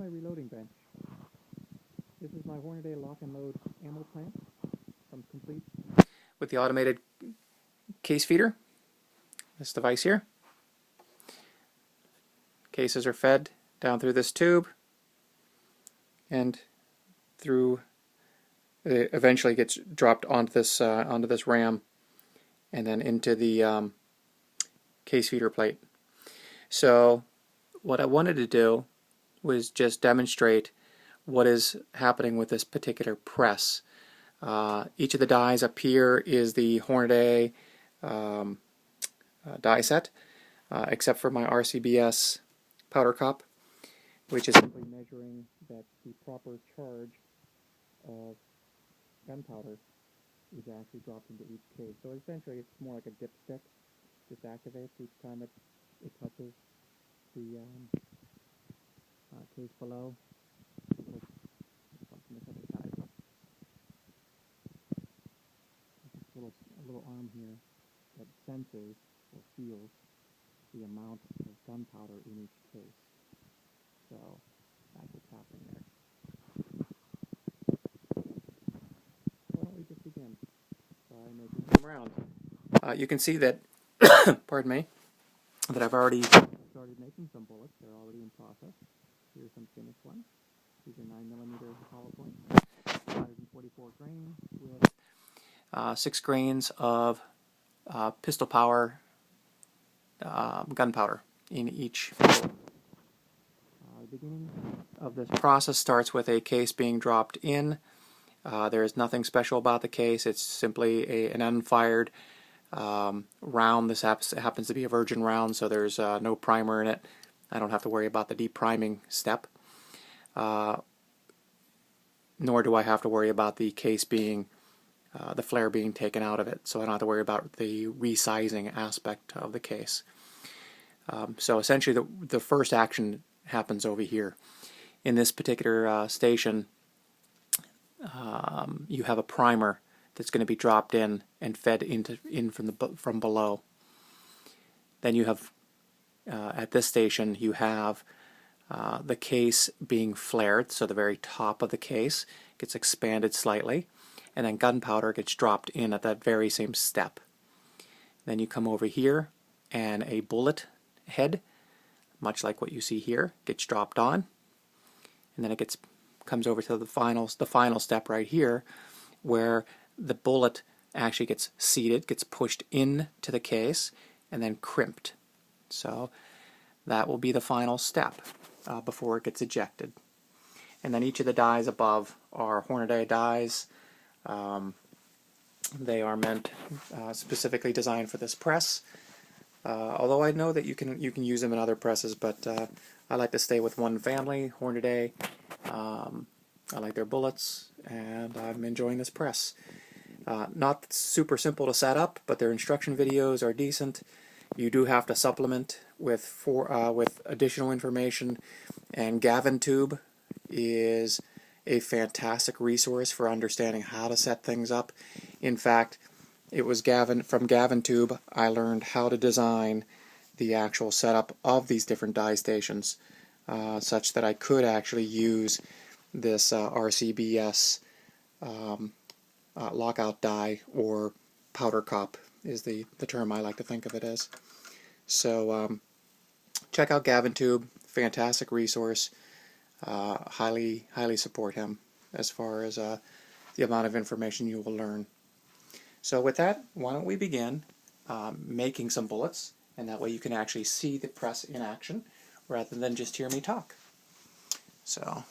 my reloading bench. This is my Hornady Lock and Load Ammo Plant. Comes complete with the automated case feeder. This device here. Cases are fed down through this tube and through. It eventually gets dropped onto this ram and then into the case feeder plate. So what I wanted to do was just demonstrate what is happening with this particular press. Each of the dies up here is the Hornady die set, except for my RCBS powder cup, which is simply measuring that the proper charge of gunpowder is actually dropped into each case. So essentially it's more like a dipstick. Just activates each time it touches the case below. A little arm here that senses or feels the amount of gunpowder in each case. So that's what's happening there. Why don't we just begin by making some rounds? You can see that, pardon me, that I've already started making some bullets. They're already in process. Here's some finished ones. These are 9mm hollow points, 144 grains with 6 grains of pistol power gunpowder in each bowl. The beginning of this process starts with a case being dropped in. There is nothing special about the case. It's simply an unfired round. This happens to be a virgin round, so there's no primer in it. I don't have to worry about the de-priming step. Nor do I have to worry about the case being, the flare being taken out of it, so I don't have to worry about the resizing aspect of the case. So essentially the first action happens over here. In this particular station, you have a primer that's going to be dropped in and fed in from below. Then you have, at this station, you have the case being flared, so the very top of the case gets expanded slightly, and then gunpowder gets dropped in at that very same step. Then you come over here, and a bullet head, much like what you see here, gets dropped on, and then it comes over to the final step right here, where the bullet actually gets seated, gets pushed into the case, and then crimped. So that will be the final step before it gets ejected. And then each of the dies above are Hornady dies. They are meant specifically designed for this press. Although I know that you can use them in other presses, but I like to stay with one family, Hornady. I like their bullets, and I'm enjoying this press. Not super simple to set up, but their instruction videos are decent. You do have to supplement with additional information, and GavinTube is a fantastic resource for understanding how to set things up. In fact, it was from GavinTube I learned how to design the actual setup of these different die stations, such that I could actually use this RCBS lockout die, or powder cup is the term I like to think of it as. So check out GavinTube, fantastic resource. Highly support him as far as the amount of information you will learn. So with that, why don't we begin making some bullets, and that way you can actually see the press in action rather than just hear me talk. So